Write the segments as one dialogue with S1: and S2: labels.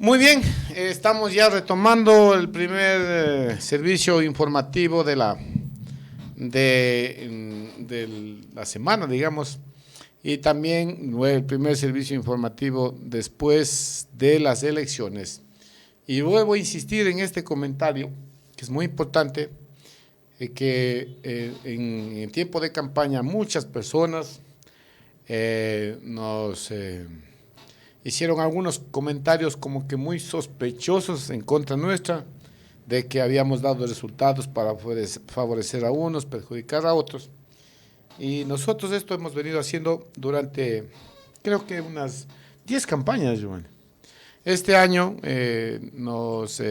S1: Muy bien, estamos ya retomando el primer servicio informativo de la semana, digamos, y también el primer servicio informativo después de las elecciones. Y vuelvo a insistir en este comentario, que es muy importante, en tiempo de campaña muchas personas nos hicieron algunos comentarios como que muy sospechosos en contra nuestra, de que habíamos dado resultados para favorecer a unos, perjudicar a otros. Y nosotros esto hemos venido haciendo durante, creo que unas 10 campañas, Joan. Este año nos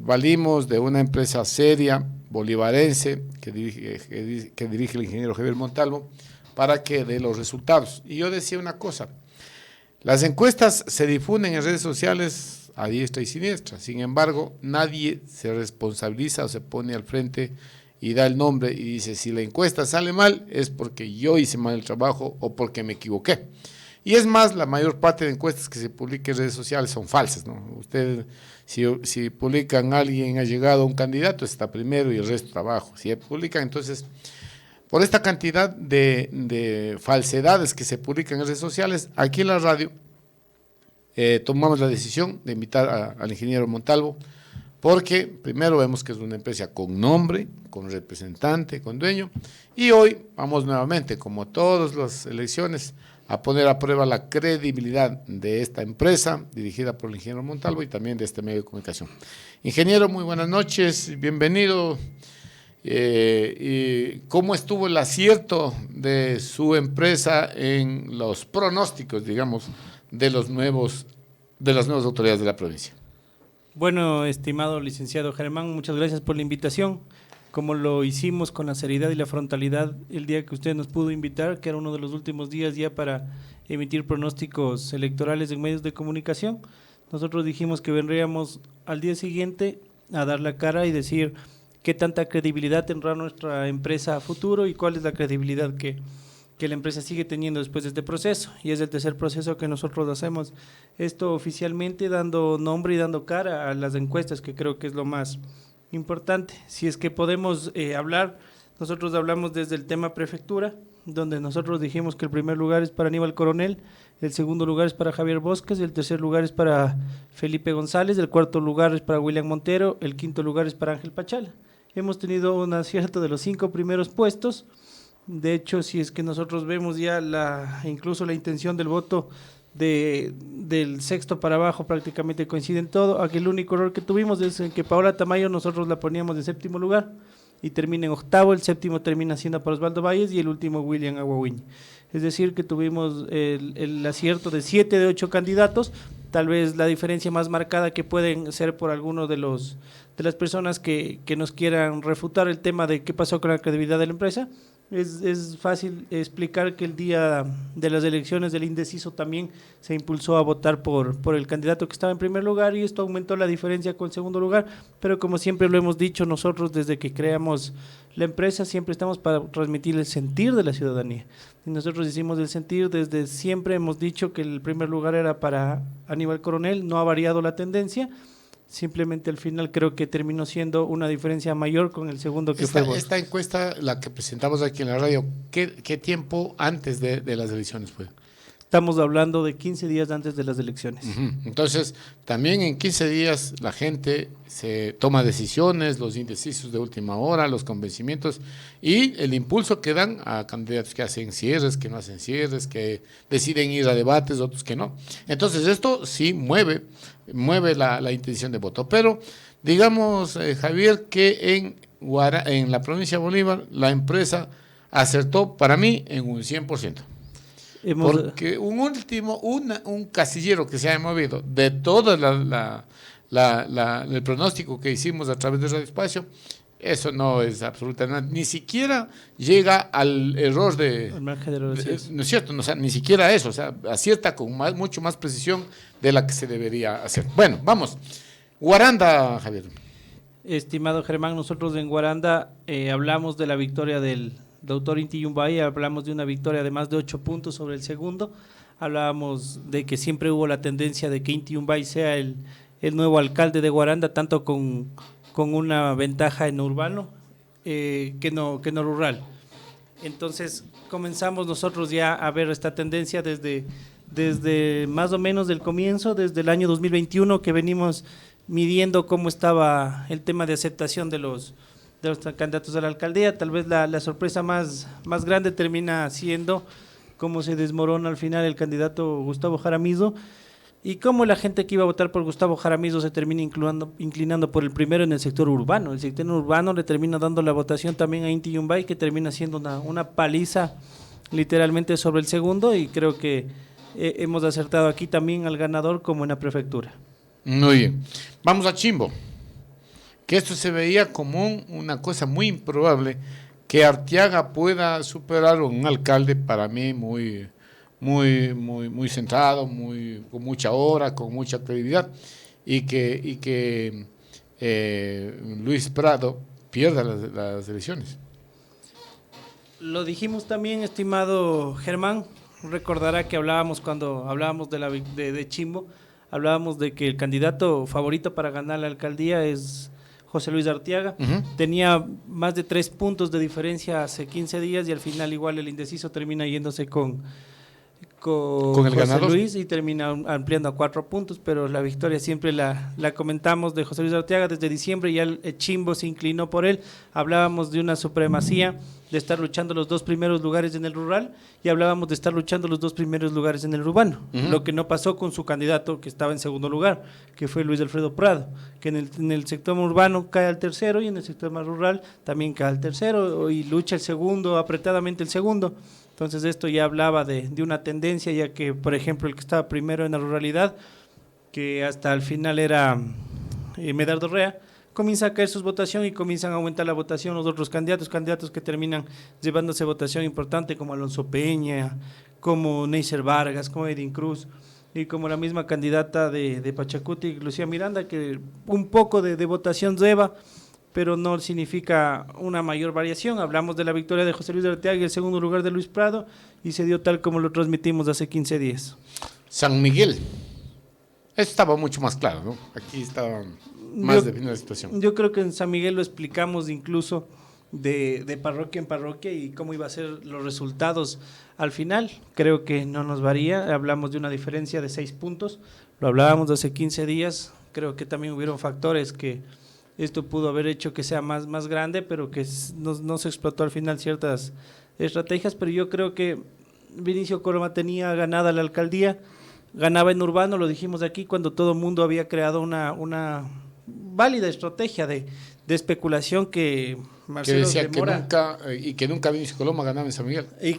S1: valimos de una empresa seria, bolivarense, que dirige el ingeniero Javier Montalvo, para que dé los resultados. Y yo decía una cosa: las encuestas se difunden en redes sociales a diestra y siniestra. Sin embargo, nadie se responsabiliza o se pone al frente y da el nombre y dice, si la encuesta sale mal es porque yo hice mal el trabajo o porque me equivoqué. Y es más, la mayor parte de encuestas que se publican en redes sociales son falsas, ¿no? Ustedes, si publican alguien ha llegado a un candidato, está primero y el resto está abajo. Si publican, entonces, por esta cantidad de falsedades que se publican en redes sociales, aquí en la radio tomamos la decisión de invitar al ingeniero Montalvo, porque primero vemos que es una empresa con nombre, con representante, con dueño, y hoy vamos nuevamente, como todas las elecciones, a poner a prueba la credibilidad de esta empresa dirigida por el ingeniero Montalvo y también de este medio de comunicación. Ingeniero, muy buenas noches, bienvenido. ¿Y cómo estuvo el acierto de su empresa en los pronósticos, digamos, de las nuevas autoridades de la provincia?
S2: Bueno, estimado licenciado Germán, muchas gracias por la invitación. Como lo hicimos con la seriedad y la frontalidad el día que usted nos pudo invitar, que era uno de los últimos días ya para emitir pronósticos electorales en medios de comunicación, nosotros dijimos que vendríamos al día siguiente a dar la cara y decir qué tanta credibilidad tendrá nuestra empresa a futuro y cuál es la credibilidad que la empresa sigue teniendo después de este proceso. Y es el tercer proceso que nosotros hacemos esto oficialmente, dando nombre y dando cara a las encuestas, que creo que es lo más importante. Si es que podemos hablar, nosotros hablamos desde el tema prefectura, donde nosotros dijimos que el primer lugar es para Aníbal Coronel, el segundo lugar es para Javier Bosques, el tercer lugar es para Felipe González, el cuarto lugar es para William Montero, el quinto lugar es para Ángel Pachala. Hemos tenido un acierto de los 5 primeros puestos. De hecho, si es que nosotros vemos ya incluso la intención del voto del sexto para abajo prácticamente coincide en todo. Aquí el único error que tuvimos es en que Paola Tamayo nosotros la poníamos en séptimo lugar y termina en octavo, el séptimo termina siendo para Osvaldo Valles y el último William Aguawiñi. Es decir, que tuvimos el acierto de 7 de 8 candidatos, tal vez la diferencia más marcada que pueden ser por alguno de las personas que nos quieran refutar el tema de qué pasó con la credibilidad de la empresa. Es fácil explicar que el día de las elecciones del indeciso también se impulsó a votar por el candidato que estaba en primer lugar y esto aumentó la diferencia con el segundo lugar, pero como siempre lo hemos dicho nosotros desde que creamos la empresa, siempre estamos para transmitir el sentir de la ciudadanía. Y nosotros hicimos el sentir, desde siempre hemos dicho que el primer lugar era para Aníbal Coronel, no ha variado la tendencia. Simplemente al final creo que terminó siendo una diferencia mayor con el segundo que fue Bosch.
S1: Esta encuesta, la que presentamos aquí en la radio, ¿qué tiempo antes de las elecciones fue?
S2: Estamos hablando de 15 días antes de las elecciones.
S1: Entonces, también en 15 días la gente se toma decisiones, los indecisos de última hora, los convencimientos y el impulso que dan a candidatos que hacen cierres, que no hacen cierres, que deciden ir a debates, otros que no. Entonces, esto sí mueve la intención de voto. Pero digamos, Javier, que en la provincia de Bolívar la empresa acertó para mí en un 100%. Porque un casillero que se haya movido de todo el pronóstico que hicimos a través de Radio Espacio, eso no es absolutamente, ni siquiera llega al error
S2: no
S1: es cierto, o sea, ni siquiera eso, o sea, acierta con mucho más precisión de la que se debería hacer. Bueno, vamos, Guaranda, Javier.
S2: Estimado Germán, nosotros en Guaranda hablamos de la victoria del doctor Inti Yumbai, hablamos de una victoria de más de 8 puntos sobre el segundo. hablábamos de que siempre hubo la tendencia de que Inti Yungay sea el nuevo alcalde de Guaranda, tanto con una ventaja en urbano que no rural. Entonces comenzamos nosotros ya a ver esta tendencia desde más o menos del comienzo, desde el año 2021, que venimos midiendo cómo estaba el tema de aceptación de los candidatos a la alcaldía. Tal vez la sorpresa más grande termina siendo cómo se desmorona al final el candidato Gustavo Jaramillo y cómo la gente que iba a votar por Gustavo Jaramillo se termina inclinando por el primero en el sector urbano. El sector urbano le termina dando la votación también a Inti Yungay, que termina siendo una paliza literalmente sobre el segundo, y creo que hemos acertado aquí también al ganador como en la prefectura.
S1: Muy bien. Vamos a Chimbo. Que esto se veía como una cosa muy improbable, que Arteaga pueda superar a un alcalde para mí muy centrado, con mucha hora, con mucha credibilidad, y que Luis Prado pierda las elecciones.
S2: Lo dijimos también, estimado Germán, recordará que cuando hablábamos de Chimbo, hablábamos de que el candidato favorito para ganar la alcaldía es José Luis Arteaga. Tenía más de 3 puntos de diferencia hace 15 días y al final igual el indeciso termina yéndose con el José
S1: ganador
S2: Luis y termina ampliando a 4 puntos, pero la victoria siempre la comentamos de José Luis Arteaga desde diciembre. Ya el Chimbo se inclinó por él. Hablábamos de una supremacía, de estar luchando los 2 primeros lugares en el rural, y hablábamos de estar luchando los 2 primeros lugares en el urbano, lo que no pasó con su candidato que estaba en segundo lugar, que fue Luis Alfredo Prado, que en el sector urbano cae al tercero y en el sector más rural también cae al tercero y lucha el segundo, apretadamente el segundo. Entonces esto ya hablaba de una tendencia, ya que por ejemplo el que estaba primero en la ruralidad, que hasta el final era Medardo Rea, comienza a caer su votación y comienzan a aumentar la votación los otros candidatos que terminan llevándose votación importante, como Alonso Peña, como Neisser Vargas, como Edin Cruz, y como la misma candidata de Pachacuti, Lucía Miranda, que un poco de votación lleva, pero no significa una mayor variación. Hablamos de la victoria de José Luis Arteaga y el segundo lugar de Luis Prado, y se dio tal como lo transmitimos hace 15 días.
S1: San Miguel. Estaba mucho más claro, ¿no? Aquí estaba más definida la situación.
S2: Yo creo que en San Miguel lo explicamos incluso de parroquia en parroquia y cómo iba a ser los resultados al final. Creo que no nos varía. Hablamos de una diferencia de 6 puntos. Lo hablábamos hace 15 días. Creo que también hubieron factores que esto pudo haber hecho que sea más grande, pero que no se explotó al final ciertas estrategias. Pero yo creo que Vinicio Coloma tenía ganada la alcaldía, ganaba en urbano, lo dijimos aquí, cuando todo el mundo había creado una válida estrategia de especulación que Marcelo
S1: que decía
S2: de Mora,
S1: que nunca Vinicio Coloma ganaba en San Miguel.
S2: y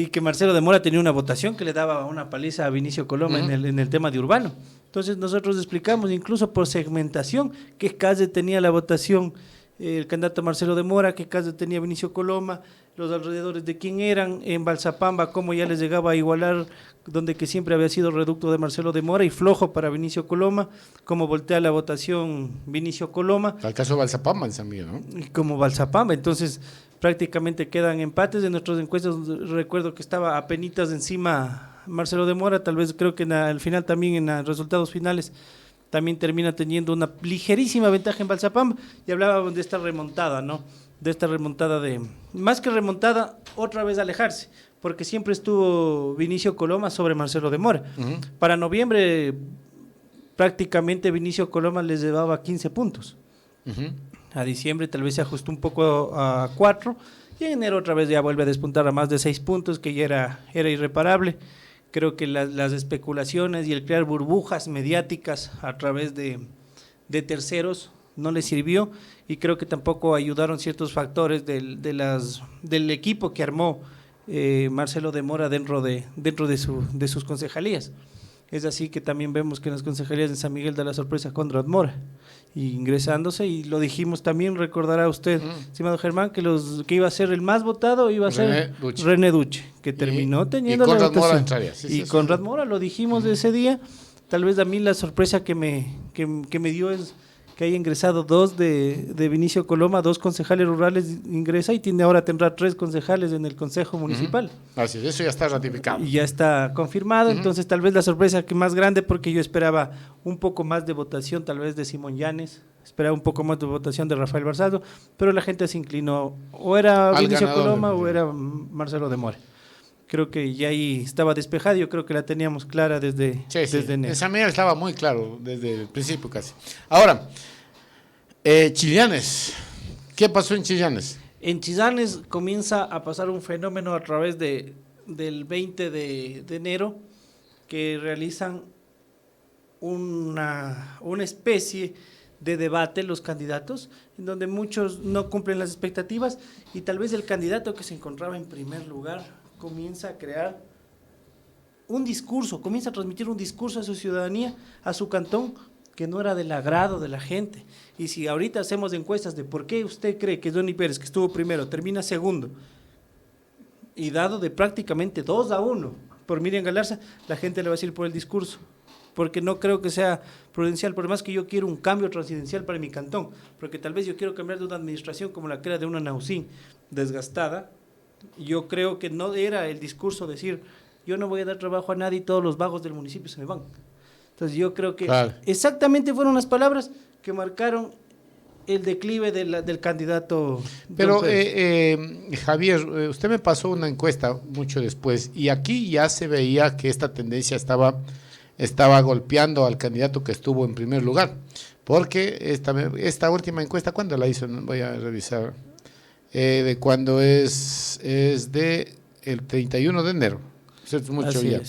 S2: que Marcelo de Mora tenía una votación que le daba una paliza a Vinicio Coloma en el tema de urbano. Entonces nosotros explicamos incluso por segmentación qué calle tenía la votación el candidato Marcelo de Mora, qué calle tenía Vinicio Coloma, los alrededores de quién eran, en Balsapamba cómo ya les llegaba a igualar, donde que siempre había sido reducto de Marcelo de Mora y flojo para Vinicio Coloma, cómo voltea la votación Vinicio Coloma.
S1: Al caso de Balsapamba en San Miguel, ¿no?
S2: Y como Balsapamba, entonces prácticamente quedan empates. En nuestras encuestas recuerdo que estaba apenitas encima Marcelo de Mora, tal vez creo que al final también en los resultados finales también termina teniendo una ligerísima ventaja en Balsapamba, y hablábamos de esta remontada, ¿no? De esta remontada más que remontada, otra vez alejarse, porque siempre estuvo Vinicio Coloma sobre Marcelo de Mora. Para noviembre prácticamente Vinicio Coloma les llevaba 15 puntos. A diciembre tal vez se ajustó un poco a 4, y en enero otra vez ya vuelve a despuntar a más de 6 puntos, que ya era irreparable. Creo que las especulaciones y el crear burbujas mediáticas a través de terceros no le sirvió, y creo que tampoco ayudaron ciertos factores del equipo que armó Marcelo de Mora dentro de sus concejalías. Es así que también vemos que en las concejalías de San Miguel da la sorpresa Conrad Mora ingresándose, y lo dijimos también, recordará usted, estimado Germán, que iba a ser el más votado iba a ser René Duche, que terminó teniendo la votación. Mora entraría, Conrad Mora, lo dijimos de ese día. Tal vez a mí la sorpresa que me dio es que haya ingresado 2 de Vinicio Coloma, 2 concejales rurales ingresa y tendrá 3 concejales en el Consejo Municipal.
S1: Así es, eso ya está ratificado.
S2: Y ya está confirmado, entonces tal vez la sorpresa que más grande, porque yo esperaba un poco más de votación, tal vez de Simón Llanes, esperaba un poco más de votación de Rafael Barzaldo, pero la gente se inclinó, o era Vinicio Coloma o era Marcelo de More. Creo que ya ahí estaba despejado, yo creo que la teníamos clara desde enero.
S1: Esa medida estaba muy claro desde el principio casi. Ahora, Chillanes, ¿qué pasó en Chillanes?
S2: En Chillanes comienza a pasar un fenómeno a través del 20 de enero, que realizan una especie de debate los candidatos, en donde muchos no cumplen las expectativas y tal vez el candidato que se encontraba en primer lugar comienza a crear un discurso, comienza a transmitir un discurso a su ciudadanía, a su cantón, que no era del agrado de la gente. Y si ahorita hacemos encuestas de por qué usted cree que Johnny Pérez, que estuvo primero, termina segundo, y dado de prácticamente 2-1 por Miriam Galarza, la gente le va a decir por el discurso, porque no creo que sea prudencial, por más que yo quiero un cambio transcendencial para mi cantón, porque tal vez yo quiero cambiar de una administración como la que era de una Nausín desgastada. Yo creo que no era el discurso decir, yo no voy a dar trabajo a nadie y todos los vagos del municipio se me van. Entonces yo creo que exactamente fueron las palabras que marcaron el declive del candidato.
S1: Pero Javier, usted me pasó una encuesta mucho después y aquí ya se veía que esta tendencia estaba golpeando al candidato que estuvo en primer lugar, porque esta última encuesta, ¿cuándo la hizo? Voy a revisar. De cuando es de el 31 de enero, es mucho ya.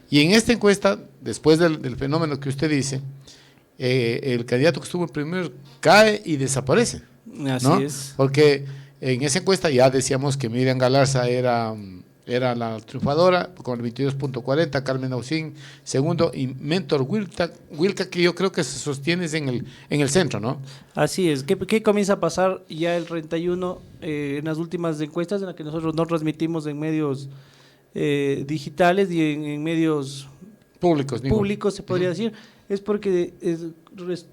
S1: Y en esta encuesta, después del fenómeno que usted dice, el candidato que estuvo en primer cae y desaparece.
S2: Así
S1: ¿no?
S2: es.
S1: Porque en esa encuesta ya decíamos que Miriam Galarza era la triunfadora con el 22.40, Carmen Nausín segundo y Mentor Wilca, que yo creo que se sostiene en el centro, ¿no?
S2: Así es. ¿Qué comienza a pasar ya el 31 en las últimas encuestas en las que nosotros no transmitimos en medios digitales y en medios públicos se podría decir? Es porque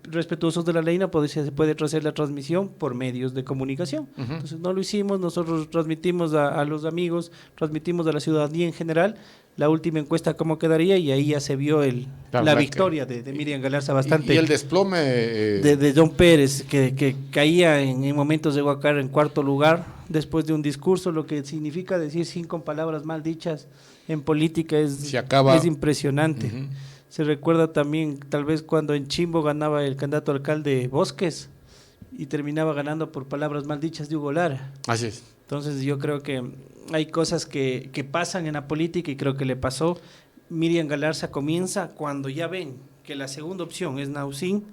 S2: respetuosos de la ley no se puede hacer la transmisión por medios de comunicación. Entonces no lo hicimos, nosotros transmitimos a los amigos, transmitimos a la ciudadanía en general la última encuesta cómo quedaría y ahí ya se vio la victoria de Miriam Galarza bastante.
S1: Y el desplome
S2: de John Pérez, que caía en momentos de Huacar en cuarto lugar después de un discurso, lo que significa decir 5 palabras mal dichas en política es impresionante. Se recuerda también tal vez cuando en Chimbo ganaba el candidato alcalde Bosques y terminaba ganando por palabras mal dichas de Hugo Lara.
S1: Así es.
S2: Entonces yo creo que hay cosas que pasan en la política y creo que le pasó. Miriam Galarza comienza cuando ya ven que la segunda opción es Nausín,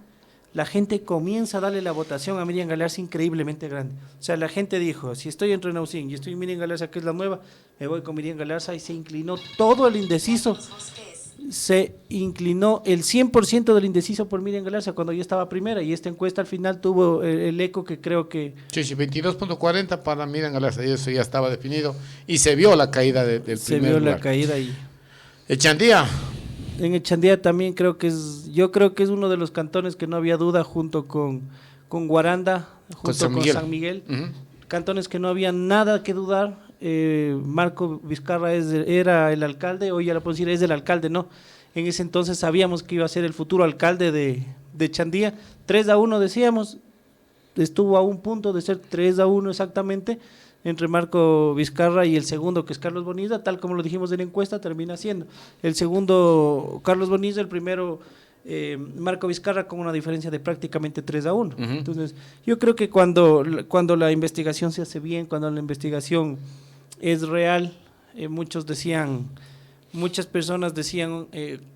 S2: la gente comienza a darle la votación a Miriam Galarza increíblemente grande. O sea, la gente dijo, si estoy entre Nausín y estoy en Miriam Galarza, que es la nueva, me voy con Miriam Galarza, y se inclinó todo el indeciso. Se inclinó el 100% del indeciso por Miriam Galarza cuando ya estaba primera, y esta encuesta al final tuvo el eco que creo que...
S1: Sí, 22.40 para Miriam Galarza, y eso ya estaba definido, y se vio la caída del primer lugar.
S2: Se vio la caída ahí.
S1: Echandía.
S2: En Echandía también creo que yo creo que es uno de los cantones que no había duda, junto con Guaranda, junto con San Miguel. Cantones que no había nada que dudar. Marco Vizcarra era el alcalde, hoy ya lo puedo decir, es el alcalde, no. En ese entonces sabíamos que iba a ser el futuro alcalde de Chandía. 3-1 decíamos, estuvo a un punto de ser 3-1 exactamente entre Marco Vizcarra y el segundo, que es Carlos Bonilla, tal como lo dijimos en la encuesta, termina siendo el segundo Carlos Bonilla, el primero Marco Vizcarra, con una diferencia de prácticamente 3-1. Entonces yo creo que cuando la investigación se hace bien, cuando la investigación es real, muchas personas decían,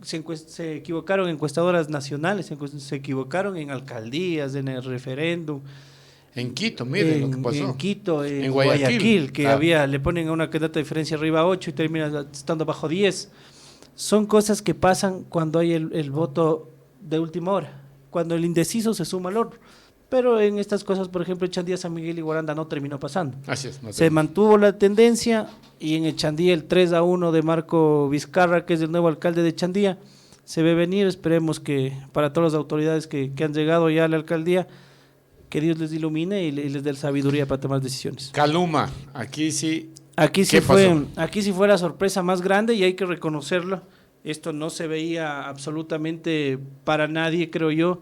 S2: se equivocaron encuestadoras nacionales, se equivocaron en alcaldías, en el referéndum.
S1: En Quito, miren lo que pasó.
S2: En Quito, en Guayaquil, que le ponen a una candidata de diferencia arriba 8 y termina estando bajo 10. Son cosas que pasan cuando hay el voto de última hora, cuando el indeciso se suma al otro. Pero en estas cosas, por ejemplo, Echandía, San Miguel y Guaranda no terminó pasando.
S1: Así es.
S2: Se mantuvo la tendencia, y en Echandía el 3-1 de Marco Vizcarra, que es el nuevo alcalde de Echandía, se ve venir. Esperemos que para todas las autoridades que han llegado ya a la alcaldía, que Dios les ilumine y les dé sabiduría para tomar decisiones.
S1: Caluma, aquí sí.
S2: Aquí sí fue la sorpresa más grande y hay que reconocerlo. Esto no se veía absolutamente para nadie, creo yo.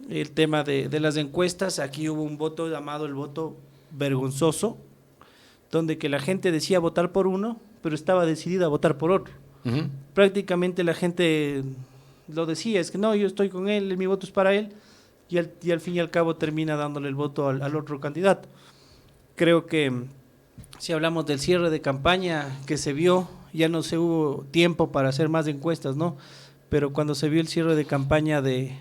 S2: El tema de las encuestas, aquí hubo un voto llamado el voto vergonzoso, donde que la gente decía votar por uno, pero estaba decidida a votar por otro. Prácticamente la gente lo decía, es que no, yo estoy con él, mi voto es para él, y al fin y al cabo termina dándole el voto al otro candidato. Creo que si hablamos del cierre de campaña que se vio, ya no se hubo tiempo para hacer más encuestas, ¿no? Pero cuando se vio el cierre de campaña de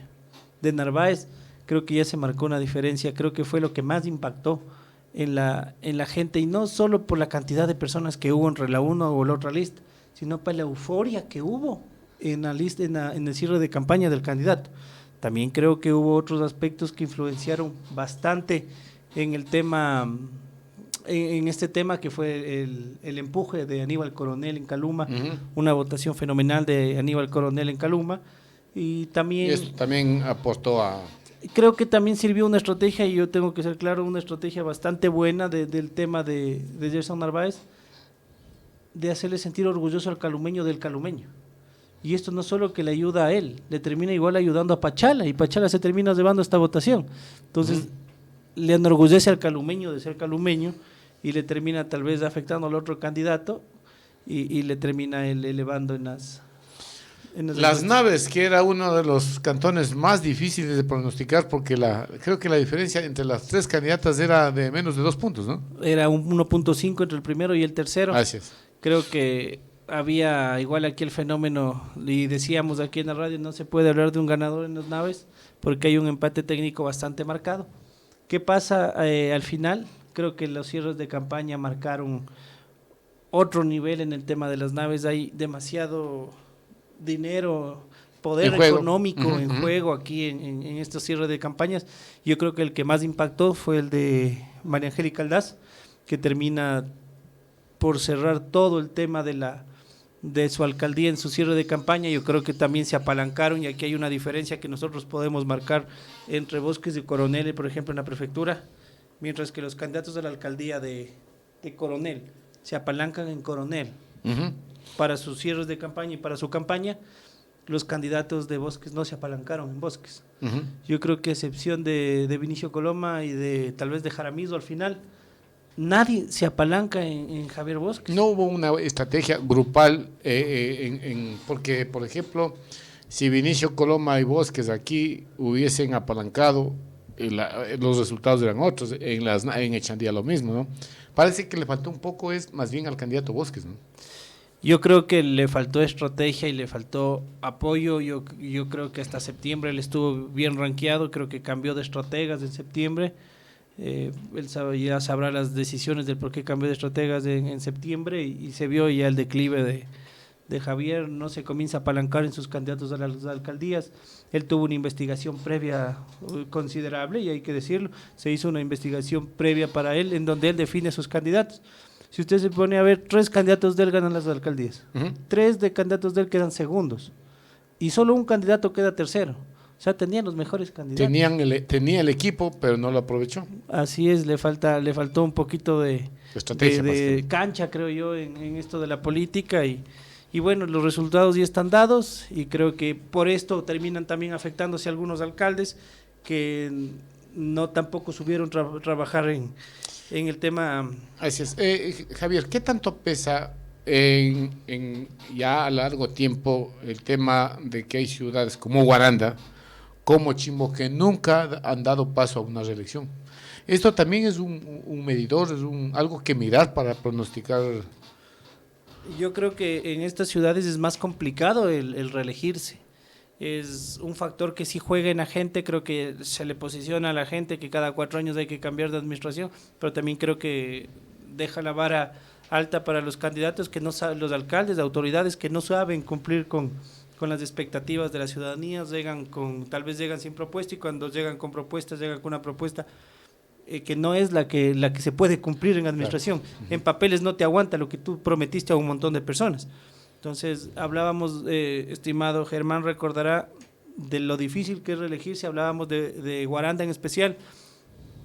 S2: Narváez, creo que ya se marcó una diferencia, creo que fue lo que más impactó en la gente, y no solo por la cantidad de personas que hubo entre la una o la otra lista, sino por la euforia que hubo en la lista, en el cierre de campaña del candidato. También creo que hubo otros aspectos que influenciaron bastante en el tema, en este tema que fue el empuje de Aníbal Coronel en Caluma, una votación fenomenal de Aníbal Coronel en Caluma, y también…
S1: Esto también apostó a…
S2: Creo que también sirvió una estrategia, y yo tengo que ser claro, una estrategia bastante buena del tema de Gerson Narváez, de hacerle sentir orgulloso al calumeño del calumeño. Y esto no solo que le ayuda a él, le termina igual ayudando a Pachala, y Pachala se termina llevando esta votación. Entonces, le enorgullece al calumeño de ser calumeño, y le termina tal vez afectando al otro candidato, y le termina él elevando en las
S1: Naves, que era uno de los cantones más difíciles de pronosticar, porque creo que la diferencia entre las tres candidatas era de menos de 2 puntos, ¿no?
S2: Era un 1.5 entre el primero y el tercero.
S1: Así es.
S2: Creo que había igual aquí el fenómeno, y decíamos aquí en la radio, no se puede hablar de un ganador en las Naves, porque hay un empate técnico bastante marcado. ¿Qué pasa al final? Creo que los cierres de campaña marcaron otro nivel en el tema de las Naves. Hay demasiado dinero, poder económico en juego aquí en estos cierres de campañas. Yo creo que el que más impactó fue el de María Angélica Aldaz, que termina por cerrar todo el tema de su alcaldía en su cierre de campaña. Yo creo que también se apalancaron, y aquí hay una diferencia que nosotros podemos marcar entre Bosques y Coronel, por ejemplo, en la prefectura, mientras que los candidatos de la alcaldía de Coronel se apalancan en Coronel para sus cierres de campaña y para su campaña. Los candidatos de Bosques no se apalancaron en Bosques. Yo creo que a excepción de Vinicio Coloma y de tal vez de Jaramillo al final, nadie se apalanca en Javier Bosques.
S1: No hubo una estrategia grupal, porque, por ejemplo, si Vinicio Coloma y Bosques aquí hubiesen apalancado, los resultados eran otros. En Echandía lo mismo, ¿no? Parece que le faltó un poco, es más bien al candidato Bosques, ¿no?
S2: Yo creo que le faltó estrategia y le faltó apoyo. Yo creo que hasta septiembre él estuvo bien rankeado, creo que cambió de estrategas en septiembre. Él ya sabrá las decisiones del por qué cambió de estrategas en septiembre, y se vio ya el declive de Javier. No se comienza a apalancar en sus candidatos a las alcaldías. Él tuvo una investigación previa considerable, y hay que decirlo, se hizo una investigación previa para él en donde él define sus candidatos. Si usted se pone a ver, 3 candidatos de él ganan las alcaldías, 3 de candidatos de él quedan segundos, y solo un candidato queda tercero. O sea, tenían los mejores candidatos.
S1: Tenía el equipo, pero no lo aprovechó.
S2: Así es, le faltó un poquito de cancha, creo yo, en esto de la política, y bueno, los resultados ya están dados, y creo que por esto terminan también afectándose algunos alcaldes que no tampoco supieron trabajar en el tema.
S1: Así es. Javier, ¿qué tanto pesa ya a largo tiempo el tema de que hay ciudades como Guaranda, como Chimbo, que nunca han dado paso a una reelección? Esto también es un medidor, es algo que mirar para pronosticar.
S2: Yo creo que en estas ciudades es más complicado el reelegirse. Es un factor que sí juega en la gente. Creo que se le posiciona a la gente que cada 4 años hay que cambiar de administración, pero también creo que deja la vara alta para los candidatos que no saben, los alcaldes, autoridades que no saben cumplir con las expectativas de la ciudadanía. Tal vez llegan sin propuesta, y cuando llegan con propuestas, llegan con una propuesta que no es la que se puede cumplir en administración. Claro. En papeles no te aguanta lo que tú prometiste a un montón de personas. Entonces, hablábamos, estimado Germán, recordará de lo difícil que es reelegirse, hablábamos de Guaranda en especial,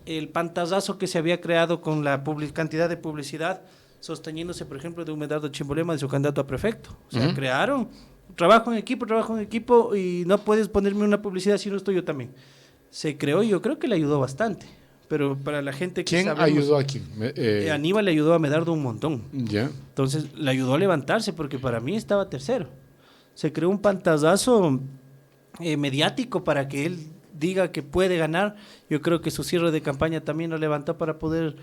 S2: el pantallazo que se había creado con la cantidad de publicidad, sosteniéndose, por ejemplo, de un Medardo Chimbolema de su candidato a prefecto. O sea, crearon trabajo en equipo y no puedes ponerme una publicidad si no estoy yo también. Se creó y yo creo que le ayudó bastante. Pero para la gente que
S1: ¿Quién ayudó a quién?
S2: Aníbal le ayudó a Medardo un montón.
S1: Ya.
S2: Entonces le ayudó a levantarse porque para mí estaba tercero. Se creó un pantallazo mediático para que él diga que puede ganar. Yo creo que su cierre de campaña también lo levantó para poder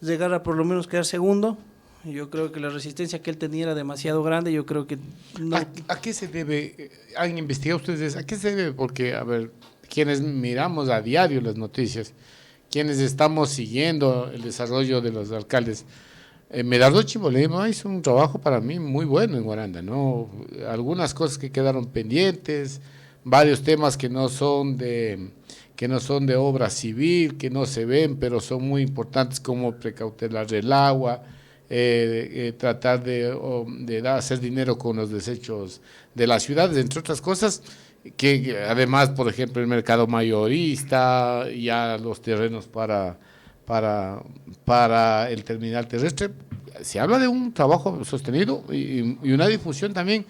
S2: llegar a por lo menos quedar segundo. Yo creo que la resistencia que él tenía era demasiado grande. Yo creo que no.
S1: ¿A qué se debe? ¿Han investigado ustedes? ¿A qué se debe? Porque, a ver, quienes miramos a diario las noticias, quienes estamos siguiendo el desarrollo de los alcaldes, Medardo Chimbolema hizo un trabajo para mí muy bueno en Guaranda, ¿no? Algunas cosas que quedaron pendientes, varios temas que no son de obra civil, que no se ven, pero son muy importantes, como precautelar el agua, tratar de hacer dinero con los desechos de las ciudades, entre otras cosas, que además, por ejemplo, el mercado mayorista, ya los terrenos para el terminal terrestre. Se habla de un trabajo sostenido y una difusión también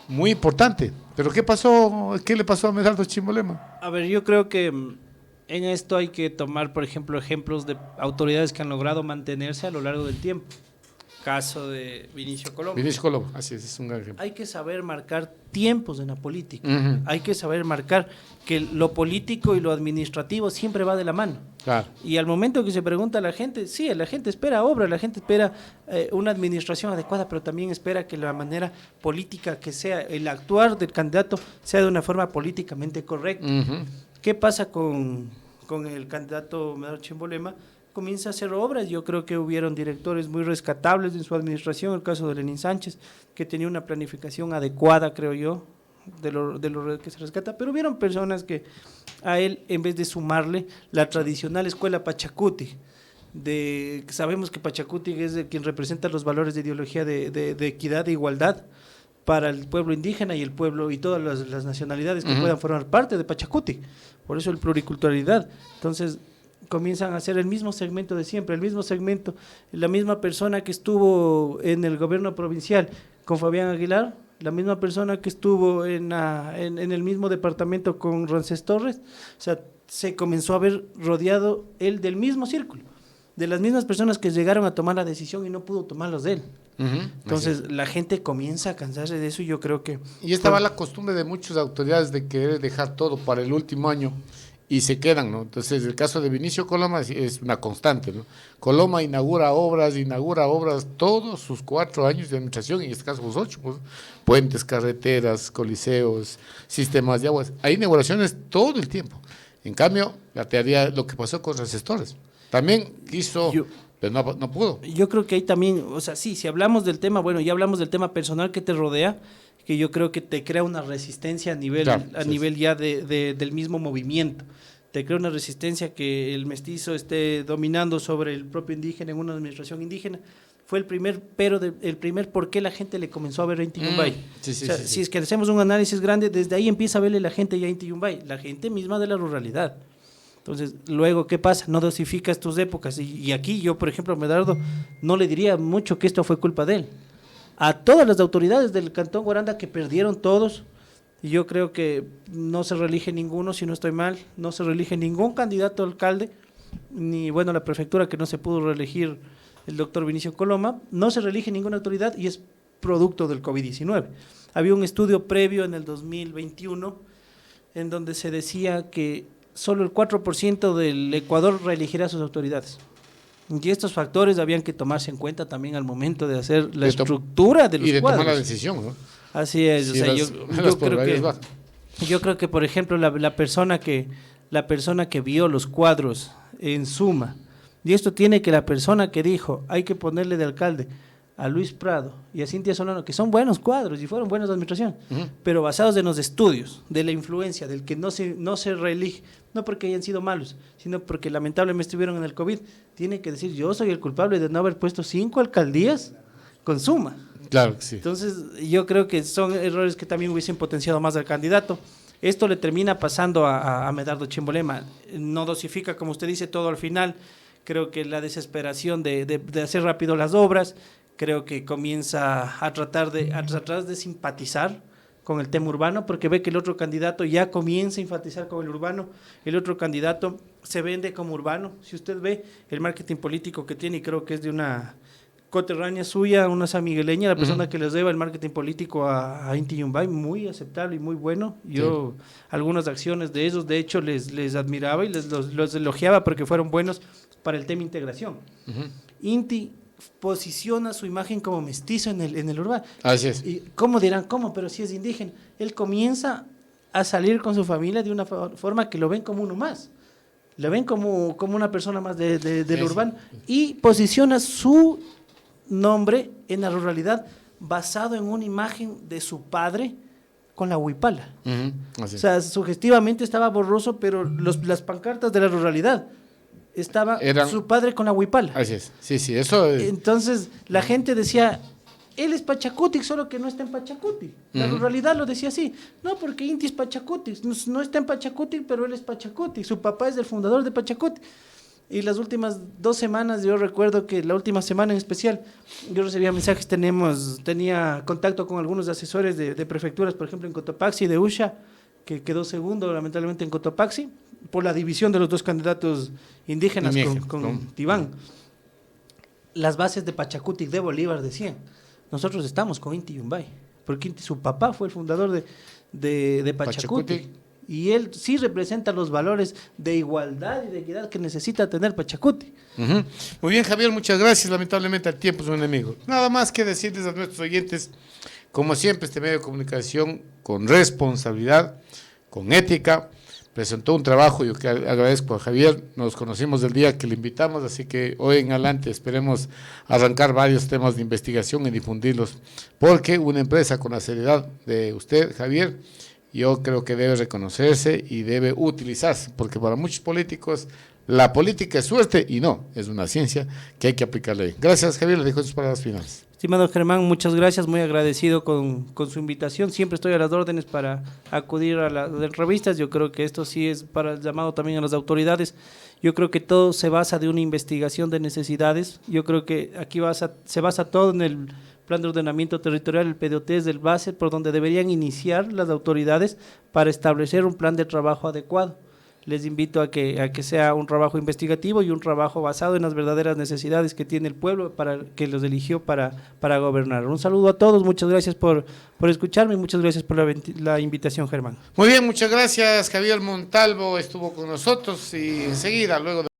S1: muy importante. Pero ¿qué pasó? ¿Qué le pasó a Medardo Chimbolema?
S2: A ver, yo creo que en esto hay que tomar, por ejemplo, ejemplos de autoridades que han logrado mantenerse a lo largo del tiempo. Caso de Vinicio Coloma.
S1: Vinicio Coloma, así es un gran ejemplo.
S2: Hay que saber marcar tiempos en la política. Hay que saber marcar que lo político y lo administrativo siempre va de la mano.
S1: Claro.
S2: Y al momento que se pregunta a la gente, sí, la gente espera obra, la gente espera una administración adecuada, pero también espera que la manera política que sea, el actuar del candidato sea de una forma políticamente correcta. ¿Qué pasa con el candidato Medardo Chimbolema? Comienza a hacer obras. Yo creo que hubieron directores muy rescatables en su administración, el caso de Lenín Sánchez, que tenía una planificación adecuada, creo yo, de lo que se rescata, pero hubieron personas que a él, en vez de sumarle la tradicional escuela Pachacuti, sabemos que Pachacuti es quien representa los valores de ideología de equidad e igualdad para el pueblo indígena y el pueblo y todas las nacionalidades que puedan formar parte de Pachacuti, por eso el pluriculturalidad. Entonces comienzan a hacer el mismo segmento de siempre, el mismo segmento, la misma persona que estuvo en el gobierno provincial con Fabián Aguilar, la misma persona que estuvo en el mismo departamento con Ramsés Torres. O sea, se comenzó a ver rodeado él del mismo círculo, de las mismas personas que llegaron a tomar la decisión y no pudo tomarlos de él. Entonces la gente comienza a cansarse de eso y yo creo que...
S1: Y esta va la costumbre de muchas autoridades de querer dejar todo para el último año y se quedan, ¿no? Entonces el caso de Vinicio Coloma es una constante, ¿no? Coloma inaugura obras todos sus 4 años de administración, en este caso los 8, pues, puentes, carreteras, coliseos, sistemas de aguas. Hay inauguraciones todo el tiempo. En cambio, la teoría, lo que pasó con Ramsés Torres, también quiso, pero no pudo.
S2: Yo creo que ahí también, o sea, sí, si hablamos del tema, bueno, ya hablamos del tema personal que te rodea, que yo creo que te crea una resistencia a nivel ya del mismo movimiento. Te crea una resistencia que el mestizo esté dominando sobre el propio indígena en una administración indígena. Fue el primer por qué la gente le comenzó a ver a Inti Yungay. Si es que hacemos un análisis grande, desde ahí empieza a verle la gente ya a Inti Yungay, la gente misma de la ruralidad. Entonces, luego, ¿qué pasa? No dosificas tus épocas. Y aquí yo, por ejemplo, a Medardo, no le diría mucho que esto fue culpa de él. A todas las autoridades del Cantón Guaranda que perdieron todos, y yo creo que no se reelige ninguno, si no estoy mal, no se reelige ningún candidato a alcalde, ni bueno, la prefectura que no se pudo reelegir el doctor Vinicio Coloma, no se reelige ninguna autoridad y es producto del COVID-19. Había un estudio previo en el 2021 en donde se decía que solo el 4% del Ecuador reelegirá a sus autoridades. Y estos factores habían que tomarse en cuenta también al momento de hacer la estructura de los cuadros. Y de tomar
S1: la decisión, ¿no?
S2: Así es. Sí, o sea, yo creo que, por ejemplo, la persona que vio los cuadros en suma, y esto tiene que la persona que dijo, hay que ponerle de alcalde a Luis Prado y a Cintia Solano, que son buenos cuadros y fueron buenas de administración, pero basados en los estudios, de la influencia, del que no se reelige, no porque hayan sido malos, sino porque lamentablemente estuvieron en el COVID, tiene que decir, yo soy el culpable de no haber puesto 5 alcaldías consuma.
S1: Claro que sí.
S2: Entonces, yo creo que son errores que también hubiesen potenciado más al candidato. Esto le termina pasando a Medardo Chimbolema. No dosifica, como usted dice, todo al final. Creo que la desesperación de hacer rápido las obras, creo que comienza a tratar de simpatizar con el tema urbano, porque ve que el otro candidato ya comienza a enfatizar con el urbano. El otro candidato se vende como urbano. Si usted ve el marketing político que tiene, y creo que es de una coterránea suya, una sanmigueleña, la persona que les lleva el marketing político a Inti Yungay, muy aceptable y muy bueno. Yo algunas acciones de ellos, de hecho, les admiraba y los elogiaba porque fueron buenos para el tema integración. Inti posiciona su imagen como mestizo en el urbano.
S1: Así es.
S2: ¿Y cómo dirán? ¿Cómo? Pero si es indígena. Él comienza a salir con su familia de una forma que lo ven como uno más. Lo ven como una persona más del urbano. Y posiciona su nombre en la ruralidad basado en una imagen de su padre con la huipala.
S1: Así
S2: O sea, sugestivamente estaba borroso, pero las pancartas de la ruralidad eran su padre con la huipala.
S1: Así es, sí, eso es.
S2: Entonces la gente decía, él es Pachacutic, solo que no está en Pachacutic. La ruralidad lo decía así, no, porque Inti es Pachacutic, no está en Pachacutic, pero él es Pachacutic, su papá es el fundador de Pachacutic. Y las últimas 2 semanas, yo recuerdo que la última semana en especial, yo recibía mensajes, tenía contacto con algunos asesores de prefecturas, por ejemplo en Cotopaxi, de Usha, que quedó segundo lamentablemente en Cotopaxi, por la división de los 2 candidatos indígenas con Tibán. Las bases de Pachacutic de Bolívar decían, nosotros estamos con Inti Yungay, porque su papá fue el fundador de Pachacutic. Y él sí representa los valores de igualdad y de equidad que necesita tener Pachacutic.
S1: Muy bien, Javier, muchas gracias. Lamentablemente el tiempo es un enemigo. Nada más que decirles a nuestros oyentes, como siempre, este medio de comunicación con responsabilidad, con ética, presentó un trabajo. Yo que agradezco a Javier, nos conocimos el día que le invitamos, así que hoy en adelante esperemos arrancar varios temas de investigación y difundirlos, porque una empresa con la seriedad de usted, Javier, yo creo que debe reconocerse y debe utilizarse, porque para muchos políticos la política es suerte y no, es una ciencia que hay que aplicarle. Gracias, Javier, le dejo sus palabras finales.
S2: Estimado Germán, muchas gracias, muy agradecido con su invitación. Siempre estoy a las órdenes para acudir a las revistas. Yo creo que esto sí es para el llamado también a las autoridades. Yo creo que todo se basa de una investigación de necesidades. Yo creo que aquí se basa todo en el Plan de Ordenamiento Territorial, el PDOT es el base por donde deberían iniciar las autoridades para establecer un plan de trabajo adecuado. Les invito a que sea un trabajo investigativo y un trabajo basado en las verdaderas necesidades que tiene el pueblo para que los eligió para gobernar. Un saludo a todos, muchas gracias por escucharme y muchas gracias por la invitación, Germán.
S1: Muy bien, muchas gracias. Javier Montalvo estuvo con nosotros y enseguida, luego de